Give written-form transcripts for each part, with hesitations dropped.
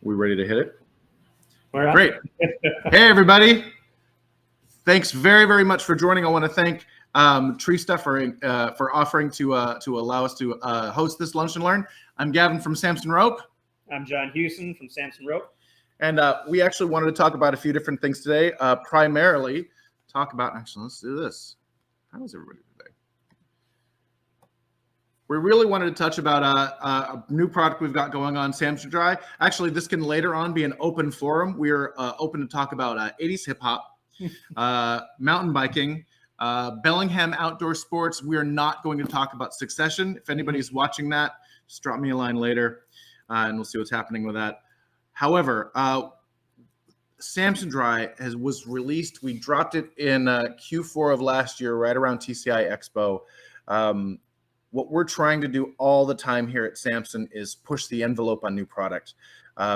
We ready to hit it? We're up. Great. Hey, everybody. Thanks very, very much for joining. I want to thank Tree Stuff for offering to allow us to host this Lunch and Learn. I'm Gavin from Samson Rope. I'm John Hewson from Samson Rope. And we actually wanted to talk about a few different things today. Primarily, actually, let's do this. How is everybody today? We really wanted to touch about a new product we've got going on, Samson Dry. Actually, this can later on be an open forum. We're open to talk about 80s hip hop, mountain biking, Bellingham outdoor sports. We are not going to talk about Succession. If anybody's watching that, just drop me a line later, and we'll see what's happening with that. However, Samson Dry was released. We dropped it in Q4 of last year, right around TCI Expo. What we're trying to do all the time here at Samson is push the envelope on new product.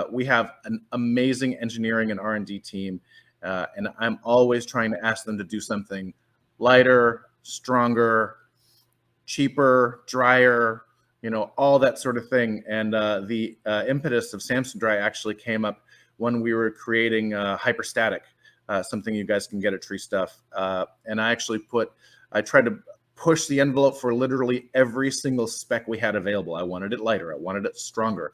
We have an amazing engineering and R&D team, and I'm always trying to ask them to do something lighter, stronger, cheaper, drier, all that sort of thing. And the impetus of Samson Dry actually came up when we were creating Hyperstatic, something you guys can get at Tree Stuff. And I tried to push the envelope for literally every single spec we had available. I wanted it lighter. I wanted it stronger.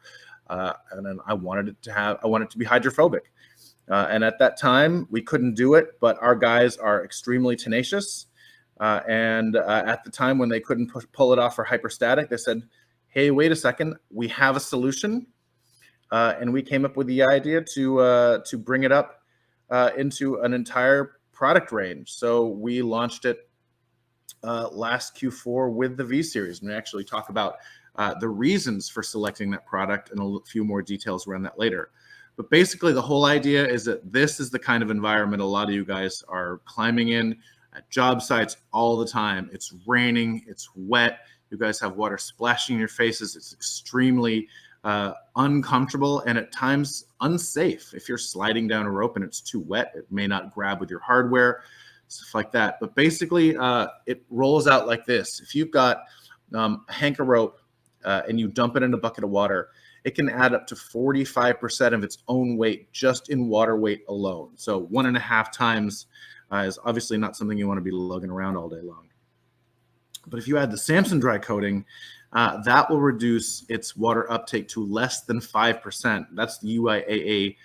And then I wanted it to be hydrophobic. And at that time, we couldn't do it, but our guys are extremely tenacious. And at the time when they couldn't pull it off for Hyperstatic, they said, hey, wait a second, we have a solution. And we came up with the idea to bring it up into an entire product range. So we launched it last Q4 with the V series, and we actually talk about the reasons for selecting that product and a few more details around that later. But basically, the whole idea is that this is the kind of environment a lot of you guys are climbing in at job sites all the time. It's raining, it's wet, you guys have water splashing in your faces. It's extremely uncomfortable and at times unsafe. If you're sliding down a rope and it's too wet, it may not grab with your hardware, stuff like that. But basically, it rolls out like this. If you've got a hank of rope and you dump it in a bucket of water, it can add up to 45% of its own weight just in water weight alone. So 1.5 times is obviously not something you want to be lugging around all day long. But if you add the Samson Dry coating, that will reduce its water uptake to less than 5%. That's the UIAA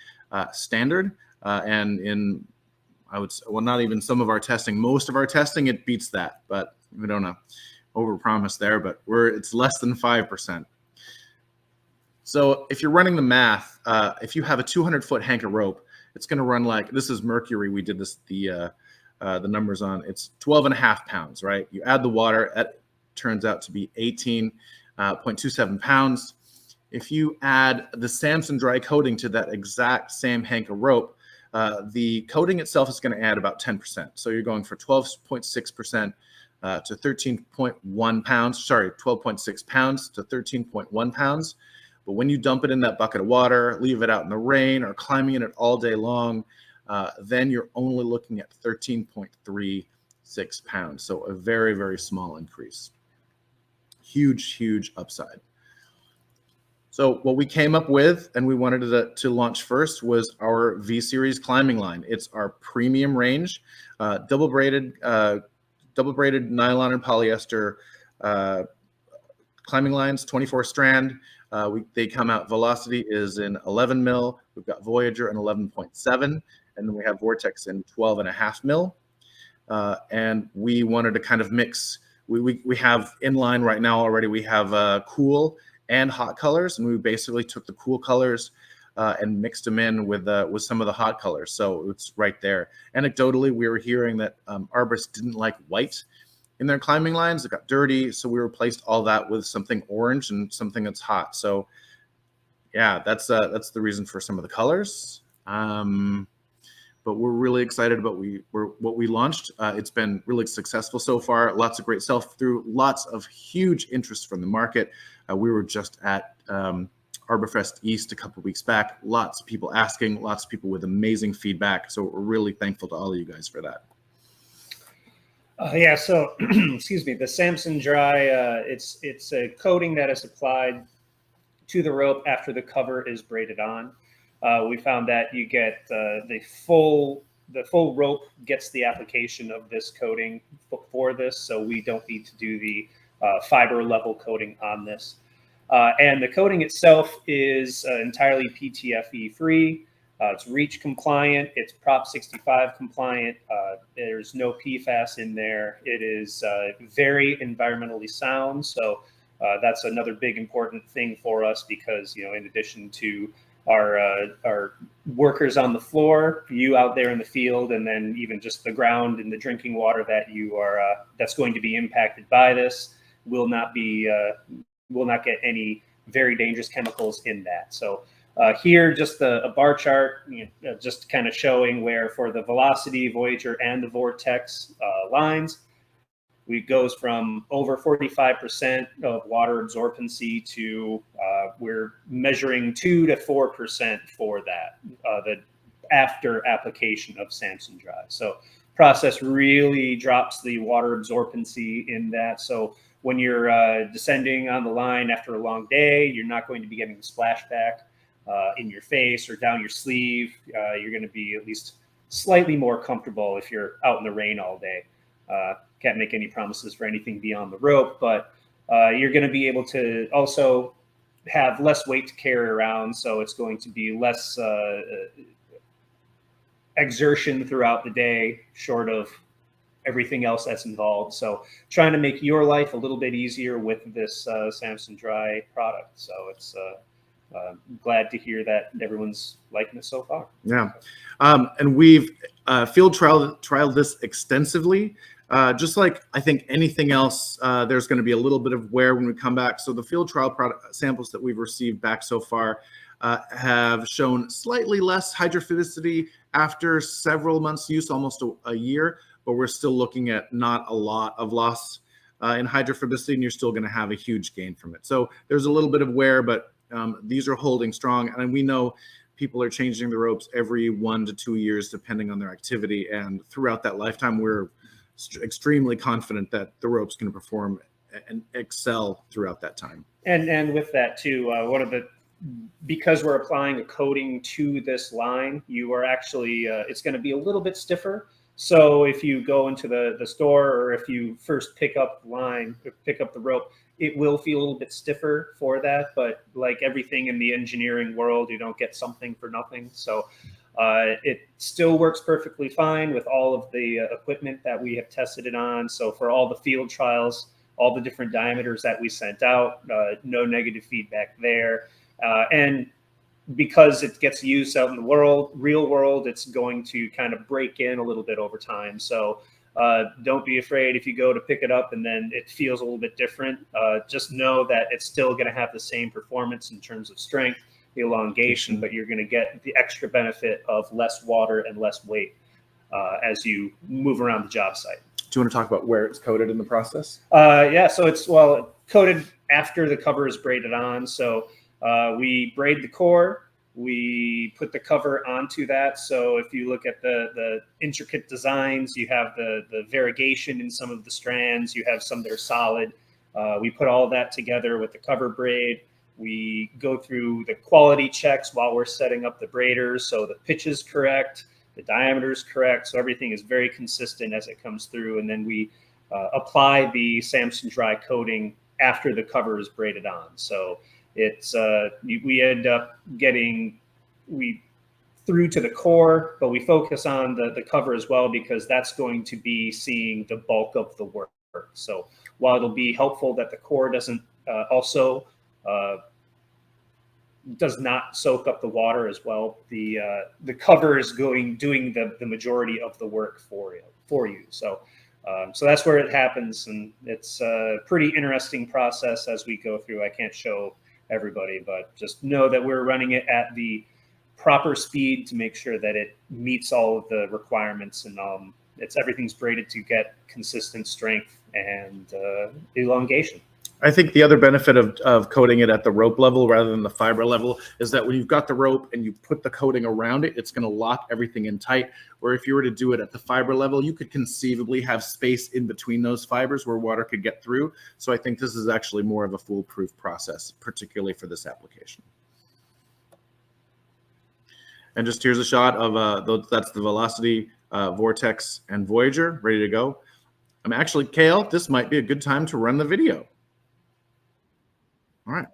standard. And not even some of our testing, most of our testing, it beats that, but we don't know, overpromise there, but it's less than 5%. So if you're running the math, if you have a 200-foot hank of rope, it's going to run like, this is mercury. We did the numbers on, it's 12.5 pounds, right? You add the water, that turns out to be 18.27 pounds. If you add the Samson Dry coating to that exact same hank of rope, the coating itself is going to add about 10%. So you're going for 12.6% to 13.1 pounds, 12.6 pounds to 13.1 pounds. But when you dump it in that bucket of water, leave it out in the rain or climbing in it all day long, then you're only looking at 13.36 pounds. So a very, very small increase. Huge, huge upside. So what we came up with and we wanted to launch first was our V Series climbing line. It's our premium range, double braided nylon and polyester climbing lines, 24 strand. They come out, velocity is in 11 mil. We've got Voyager in 11.7, and then we have Vortex in 12.5 mil. And we wanted to kind of mix. We have inline right now already. We have cool and hot colors, and we basically took the cool colors and mixed them in with some of the hot colors. So it's right there. Anecdotally, we were hearing that arborists didn't like white in their climbing lines. It got dirty, so we replaced all that with something orange and something that's hot. So yeah, that's the reason for some of the colors. But we're really excited about what we launched. It's been really successful so far. Lots of great sell-through, lots of huge interest from the market. We were just at Arborfest East a couple of weeks back. Lots of people asking, lots of people with amazing feedback. So we're really thankful to all of you guys for that. So excuse me, the Samson Dry, it's a coating that is applied to the rope after the cover is braided on. we found that you get the full rope gets the application of this coating for this, so we don't need to do the fiber level coating on this. And the coating itself is entirely PTFE free. It's REACH compliant. It's Prop 65 compliant. There's no PFAS in there. It is very environmentally sound. So that's another big important thing for us because, you know, in addition to our workers on the floor, you out there in the field, and then even just the ground and the drinking water that you are that's going to be impacted by this will not get any very dangerous chemicals in that. So here, just a bar chart, just kind of showing where for the Velocity, Voyager, and the Vortex lines, we goes from over 45% of water absorbency to we're measuring 2 to 4% for that, the after application of Samson Dry. So process really drops the water absorbency in that. So when you're descending on the line after a long day, you're not going to be getting the splashback in your face or down your sleeve. You're going to be at least slightly more comfortable if you're out in the rain all day. Can't make any promises for anything beyond the rope, but you're going to be able to also have less weight to carry around. So it's going to be less exertion throughout the day, short of everything else that's involved. So trying to make your life a little bit easier with this Samson Dry product. So it's glad to hear that everyone's liking it so far. Yeah. And we've field trialed this extensively. Just like I think anything else, there's going to be a little bit of wear when we come back. So the field trial product samples that we've received back so far have shown slightly less hydrophobicity after several months use, almost a year, but we're still looking at not a lot of loss in hydrophobicity, and you're still going to have a huge gain from it. So there's a little bit of wear, but these are holding strong. And we know people are changing the ropes every 1 to 2 years, depending on their activity. And throughout that lifetime, we're extremely confident that the rope's going to perform and excel throughout that time. And with that too, because we're applying a coating to this line, you are actually, it's going to be a little bit stiffer. So if you go into the store, or if you first pick up the line, pick up the rope, it will feel a little bit stiffer for that. But like everything in the engineering world, you don't get something for nothing. So it still works perfectly fine with all of the equipment that we have tested it on. So for all the field trials, all the different diameters that we sent out, no negative feedback there. And because it gets used out in the real world, it's going to kind of break in a little bit over time. So don't be afraid if you go to pick it up and then it feels a little bit different. Just know that it's still going to have the same performance in terms of strength, the elongation, but you're going to get the extra benefit of less water and less weight as you move around the job site. Do you want to talk about where it's coated in the process? Yeah, so it's coated after the cover is braided on. So we braid the core, we put the cover onto that. So if you look at the intricate designs, you have the variegation in some of the strands, you have some that are solid. We put all that together with the cover braid. We go through the quality checks while we're setting up the braiders. So the pitch is correct, the diameter is correct. So everything is very consistent as it comes through. And then we apply the Samson Dry coating after the cover is braided on. So it's we end up getting through to the core, but we focus on the cover as well, because that's going to be seeing the bulk of the work. So while it'll be helpful that the core doesn't does not soak up the water as well, the cover is doing the majority of the work for you. So so that's where it happens, and it's a pretty interesting process as we go through. I can't show everybody, but just know that we're running it at the proper speed to make sure that it meets all of the requirements, and everything's braided to get consistent strength and elongation. I think the other benefit of coating it at the rope level rather than the fiber level is that when you've got the rope and you put the coating around it, it's going to lock everything in tight. Where if you were to do it at the fiber level, you could conceivably have space in between those fibers where water could get through. So I think this is actually more of a foolproof process, particularly for this application. And just here's a shot of that's the Velocity, Vortex, and Voyager ready to go. I'm actually, Kale, this might be a good time to run the video. All right.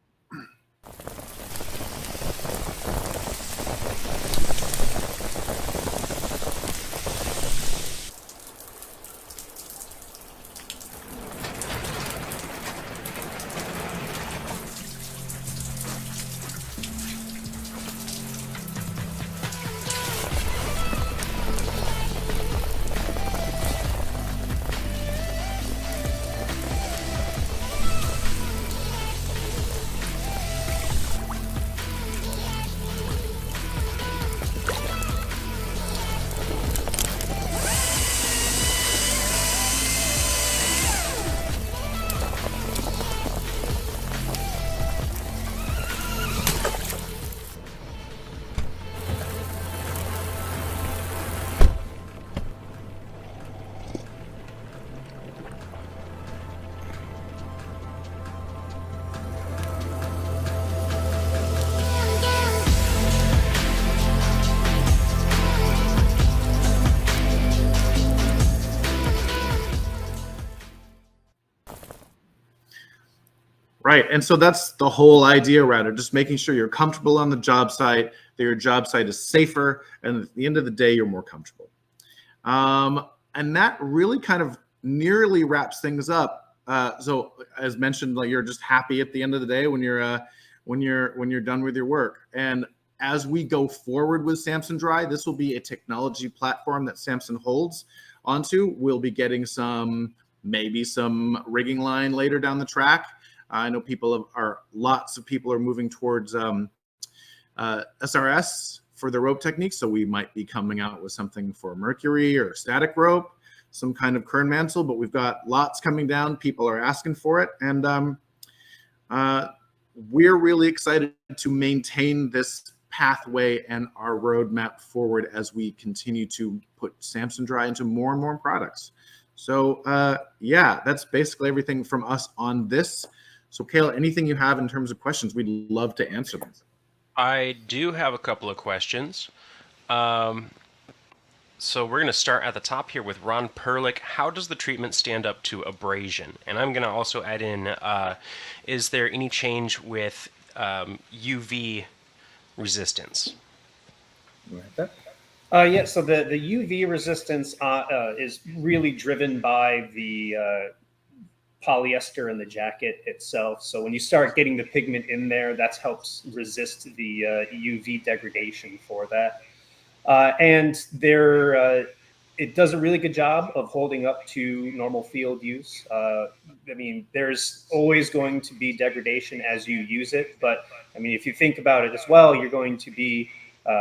Right. And so that's the whole idea around it, just making sure you're comfortable on the job site, that your job site is safer, and at the end of the day, you're more comfortable. And that really kind of nearly wraps things up. So as mentioned, like, you're just happy at the end of the day when you're done with your work. And as we go forward with Samson Dry, this will be a technology platform that Samson holds onto. We'll be getting maybe some rigging line later down the track. I know lots of people are moving towards SRS for the rope technique. So we might be coming out with something for Mercury or static rope, some kind of kern mantle, but we've got lots coming down. People are asking for it. And we're really excited to maintain this pathway and our roadmap forward as we continue to put Samson Dry into more and more products. So yeah, that's basically everything from us on this. So Kayla, anything you have in terms of questions, we'd love to answer them. I do have a couple of questions. So we're going to start at the top here with Ron Perlick. How does the treatment stand up to abrasion? And I'm going to also add in, is there any change with UV resistance? Yeah, so the UV resistance is really driven by the polyester in the jacket itself. So when you start getting the pigment in there, that helps resist the UV degradation for that. And it does a really good job of holding up to normal field use. I mean, there's always going to be degradation as you use it. But I mean, if you think about it as well, you're going to be,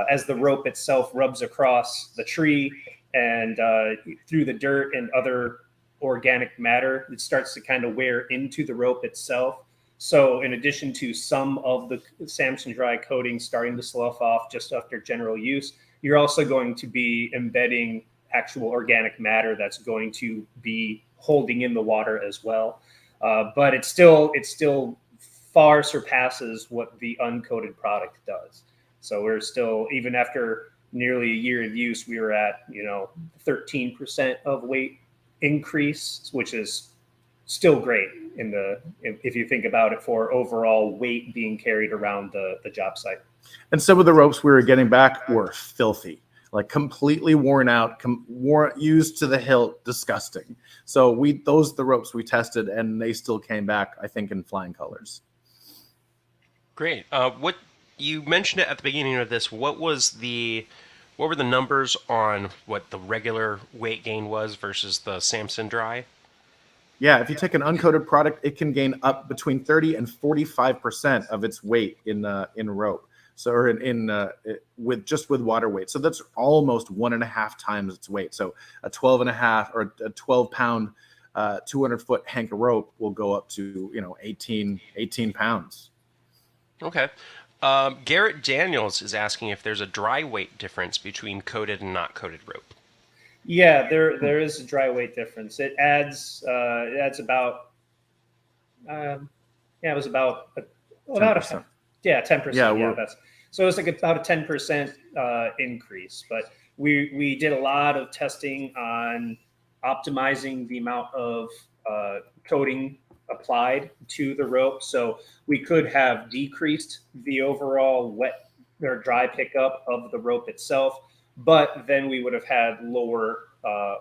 as the rope itself rubs across the tree and through the dirt and other organic matter, it starts to kind of wear into the rope itself. So in addition to some of the Samson Dry coating starting to slough off just after general use, you're also going to be embedding actual organic matter that's going to be holding in the water as well. But it still far surpasses what the uncoated product does. So we're still, even after nearly a year of use, we were at 13% of weight increase, which is still great if you think about it for overall weight being carried around the job site. And some of the ropes we were getting back were filthy, like completely worn out, used to the hilt, disgusting. So those are the ropes we tested, and they still came back, I think, in flying colors. Great. What you mentioned it at the beginning of this. What were the numbers on what the regular weight gain was versus the Samson Dry? Yeah, if you take an uncoated product, it can gain up between 30 and 45% of its weight in rope. So, or with water weight. So that's almost 1.5 times its weight. So a 12.5 or a 12-pound, 200-foot hank of rope will go up to 18 pounds. Okay. Garrett Daniels is asking if there's a dry weight difference between coated and not coated rope. Yeah, there is a dry weight difference. It adds about it was about 10%. Yeah, 10%. Yeah, so it's like about a 10% increase, but we did a lot of testing on optimizing the amount of coating applied to the rope. So we could have decreased the overall wet or dry pickup of the rope itself, but then we would have had lower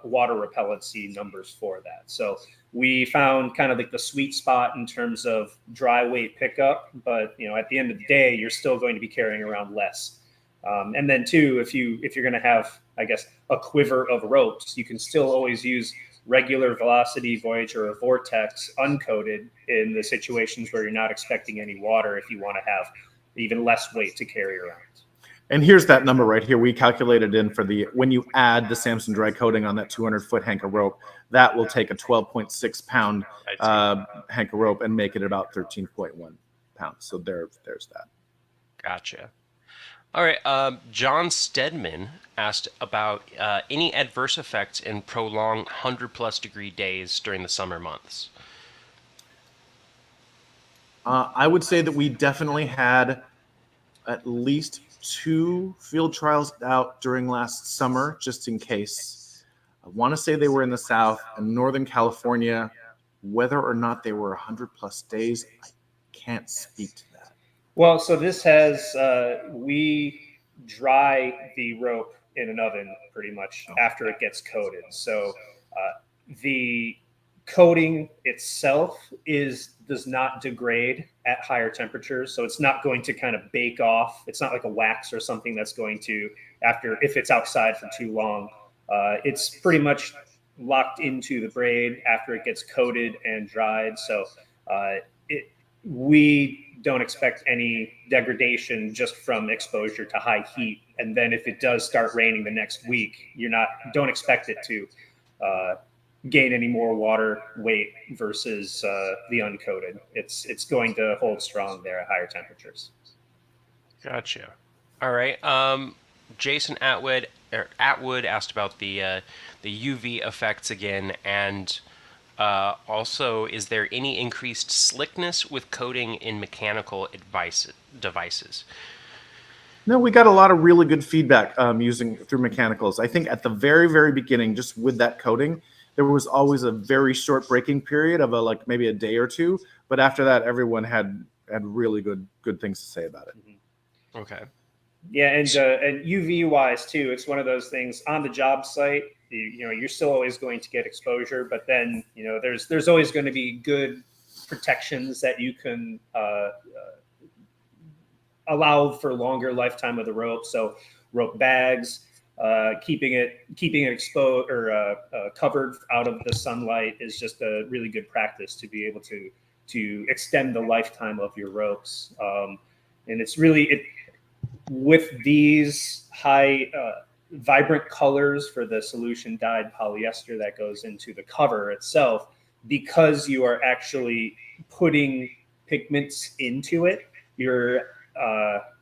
water repellency numbers for that. So we found kind of like the sweet spot in terms of dry weight pickup, but at the end of the day, you're still going to be carrying around less. And then too, if you're going to have, I guess, a quiver of ropes, you can still always use regular Velocity, Voyager, or Vortex uncoated in the situations where you're not expecting any water if you want to have even less weight to carry around. And here's that number right here. We calculated in for when you add the Samson dry coating on that 200-foot hank of rope, that will take a 12.6 pound hank of rope and make it about 13.1 pounds. So there's that. Gotcha. All right. John Stedman asked about any adverse effects in prolonged 100-plus degree days during the summer months. I would say that we definitely had at least 2 field trials out during last summer, just in case. I want to say they were in the South and Northern California. Whether or not they were 100-plus days, I can't speak to that. Well, so this has, we dry the rope in an oven pretty much after it gets coated. So the coating itself does not degrade at higher temperatures. So it's not going to kind of bake off. It's not like a wax or something that's going to, if it's outside for too long, it's pretty much locked into the braid after it gets coated and dried. So we don't expect any degradation just from exposure to high heat. And then if it does start raining the next week, don't expect it to gain any more water weight versus the uncoated. It's going to hold strong there at higher temperatures. Gotcha. All right. Jason Atwood asked about the UV effects again, and also, is there any increased slickness with coating in mechanical devices? No, we got a lot of really good feedback using through mechanicals. I think at the very, very beginning, just with that coating, there was always a very short breaking period of maybe a day or two. But after that, everyone had really good things to say about it. Mm-hmm. Okay. Yeah, and UV wise too, it's one of those things on the job site. You're still always going to get exposure, but then there's always going to be good protections that you can allow for longer lifetime of the rope. So rope bags, keeping it exposed or covered out of the sunlight is just a really good practice to be able to extend the lifetime of your ropes. And it's really with these high vibrant colors for the solution dyed polyester that goes into the cover itself, because you are actually putting pigments into it, you're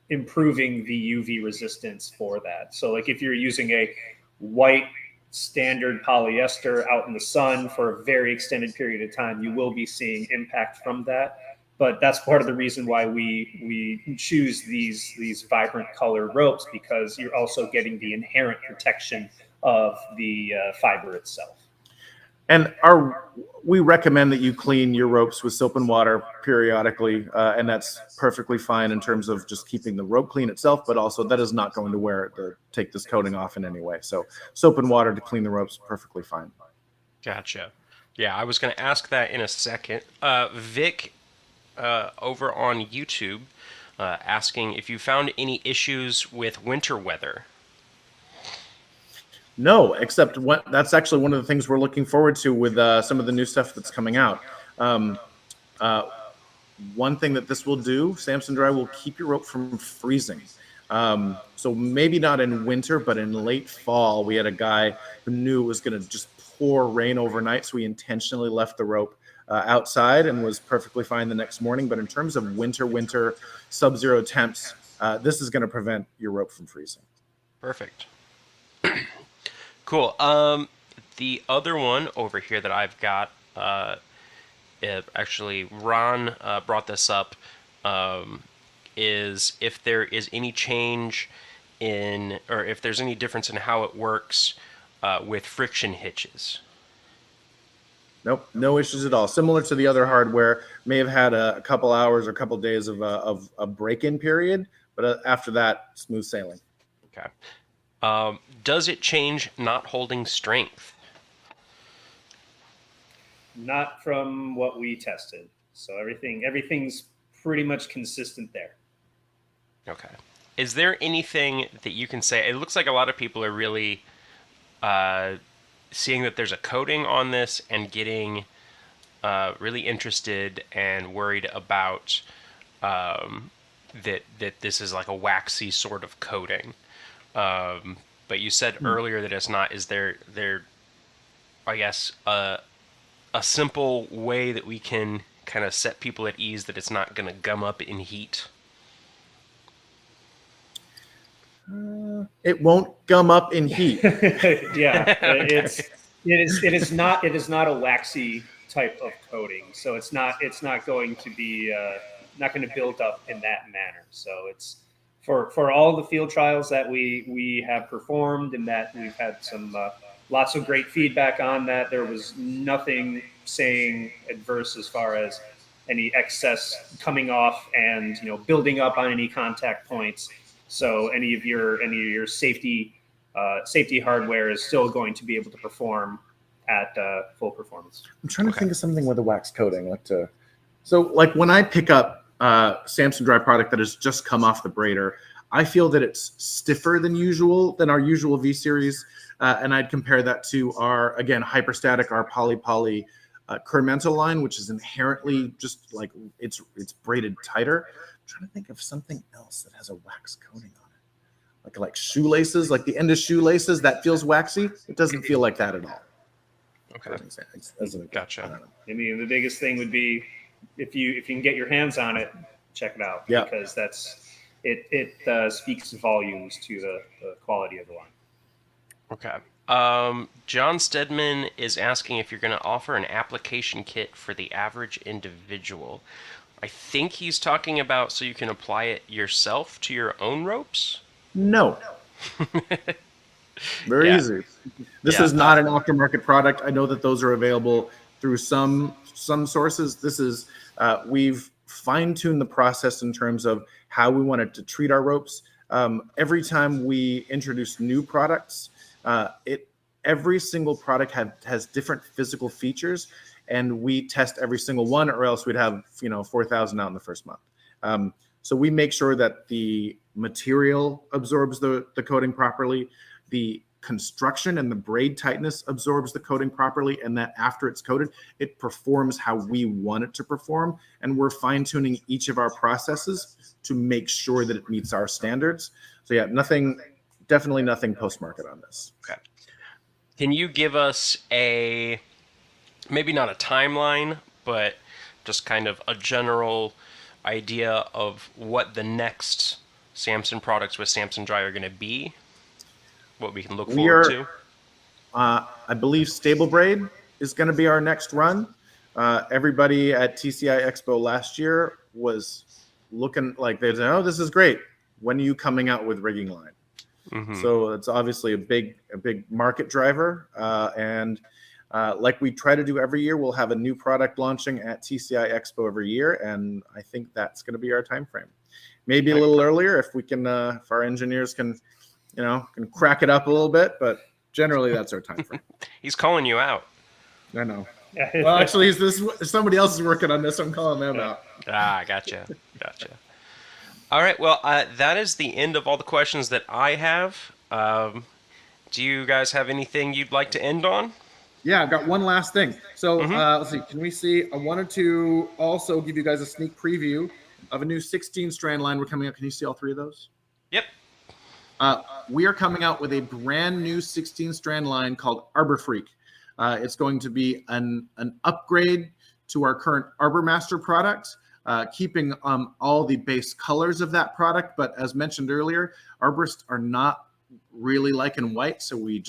improving the UV resistance for that. So like if you're using a white standard polyester out in the sun for a very extended period of time, you will be seeing impact from that. But that's part of the reason why we choose these vibrant color ropes, because you're also getting the inherent protection of the fiber itself. And we recommend that you clean your ropes with soap and water periodically, and that's perfectly fine in terms of just keeping the rope clean itself, but also that is not going to take this coating off in any way. So soap and water to clean the ropes, perfectly fine. Gotcha. Yeah, I was going to ask that in a second. Vic, over on YouTube, asking if you found any issues with winter weather. No, except that's actually one of the things we're looking forward to with some of the new stuff that's coming out. One thing that this will do, Samson Dry will keep your rope from freezing. So maybe not in winter, but in late fall, we had a guy who knew it was going to just pour rain overnight, so he intentionally left the rope outside and was perfectly fine the next morning. But in terms of winter sub-zero temps, this is going to prevent your rope from freezing. Perfect. Cool. The other one over here that I've got, actually Ron brought this up, is if there is any change in, or if there's any difference in how it works with friction hitches. Nope, no issues at all. Similar to the other hardware, may have had a couple hours or a couple days of a break-in period, but after that, smooth sailing. Okay. Does it change not holding strength? Not from what we tested. So everything's pretty much consistent there. Okay. Is there anything that you can say? It looks like a lot of people are really seeing that there's a coating on this and getting really interested and worried about that this is like a waxy sort of coating. But you said earlier that it's not. Is there I guess a simple way that we can kind of set people at ease that it's not going to gum up in heat? It won't gum up in heat. Yeah, it is not a waxy type of coating, so it's not going to be not going to build up in that manner. So it's for all the field trials that we have performed and that we've had some lots of great feedback on, that there was nothing saying adverse as far as any excess coming off and building up on any contact points. So any of your safety hardware is still going to be able to perform at full performance. I'm trying to think of something with a wax coating. Like when I pick up Samson Dry product that has just come off the braider, I feel that it's stiffer than our usual V series, and I'd compare that to our hyperstatic, our poly Kermental line, which is inherently just like it's braided tighter. I'm trying to think of something else that has a wax coating on it, like shoelaces, like the end of shoelaces that feels waxy. It doesn't feel like that at all. Okay, gotcha. I mean, the biggest thing would be if you can get your hands on it, check it out, because it speaks volumes to the quality of the line. Okay. John Stedman is asking if you're going to offer an application kit for the average individual. I think he's talking about so you can apply it yourself to your own ropes? No. Very easy. This is not an aftermarket product. I know that those are available through some sources. This is we've fine-tuned the process in terms of how we wanted to treat our ropes. Every time we introduce new products, every single product has different physical features, and we test every single one, or else we'd have 4,000 out in the first month. So we make sure that the material absorbs the coating properly, the construction and the braid tightness absorbs the coating properly, and that after it's coated, it performs how we want it to perform. And we're fine-tuning each of our processes to make sure that it meets our standards. So definitely nothing post-market on this. Okay. Can you give us maybe not a timeline, but just kind of a general idea of what the next Samson products with Samson Dry are going to be? What we can look forward to? I believe Stable Braid is going to be our next run. Everybody at TCI Expo last year was looking like they said, "Oh, this is great. When are you coming out with rigging line?" Mm-hmm. So it's obviously a big market driver, and like we try to do every year, we'll have a new product launching at TCI Expo every year, and I think that's going to be our time frame. Maybe a little earlier if we can, if our engineers can crack it up a little bit, but generally that's our time frame. He's calling you out. I know. Well, actually, somebody else is working on this. I'm calling them out. Gotcha. All right. Well, that is the end of all the questions that I have. Do you guys have anything you'd like to end on? Yeah, I've got one last thing. So let's see. Can we see? I wanted to also give you guys a sneak preview of a new 16 strand line we're coming up. Can you see all three of those? Yep. We are coming out with a brand new 16 strand line called Arbor Freak. It's going to be an upgrade to our current Arbor Master product, keeping all the base colors of that product. But as mentioned earlier, arborists are not really liking white, so we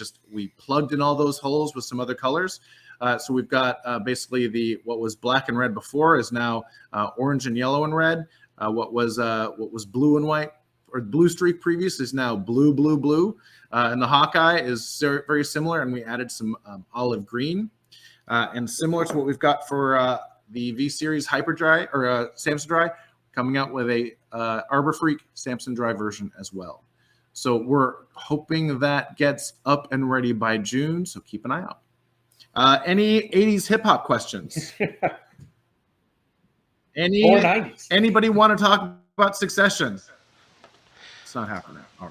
plugged in all those holes with some other colors. So we've got basically what was black and red before is now orange and yellow and red. What was blue and white or Blue Streak previous is now blue, blue, blue. And the Hawkeye is very similar, and we added some olive green. And similar to what we've got for the V Series Hyperdry or Samson Dry, coming out with a Arbor Freak Samson Dry version as well. So we're hoping that gets up and ready by June. So keep an eye out. Any 80s hip hop questions? Or 90s. Anybody want to talk about Succession? It's not happening. All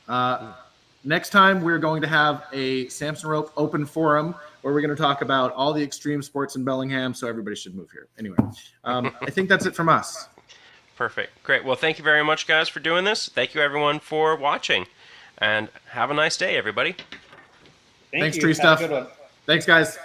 right. Next time, we're going to have a Samson Rope open forum where we're going to talk about all the extreme sports in Bellingham, so everybody should move here. Anyway, I think that's it from us. Perfect. Great. Well, thank you very much, guys, for doing this. Thank you, everyone, for watching. And have a nice day, everybody. Thanks, you. Tree Have a Stuff. good one. Thanks, guys.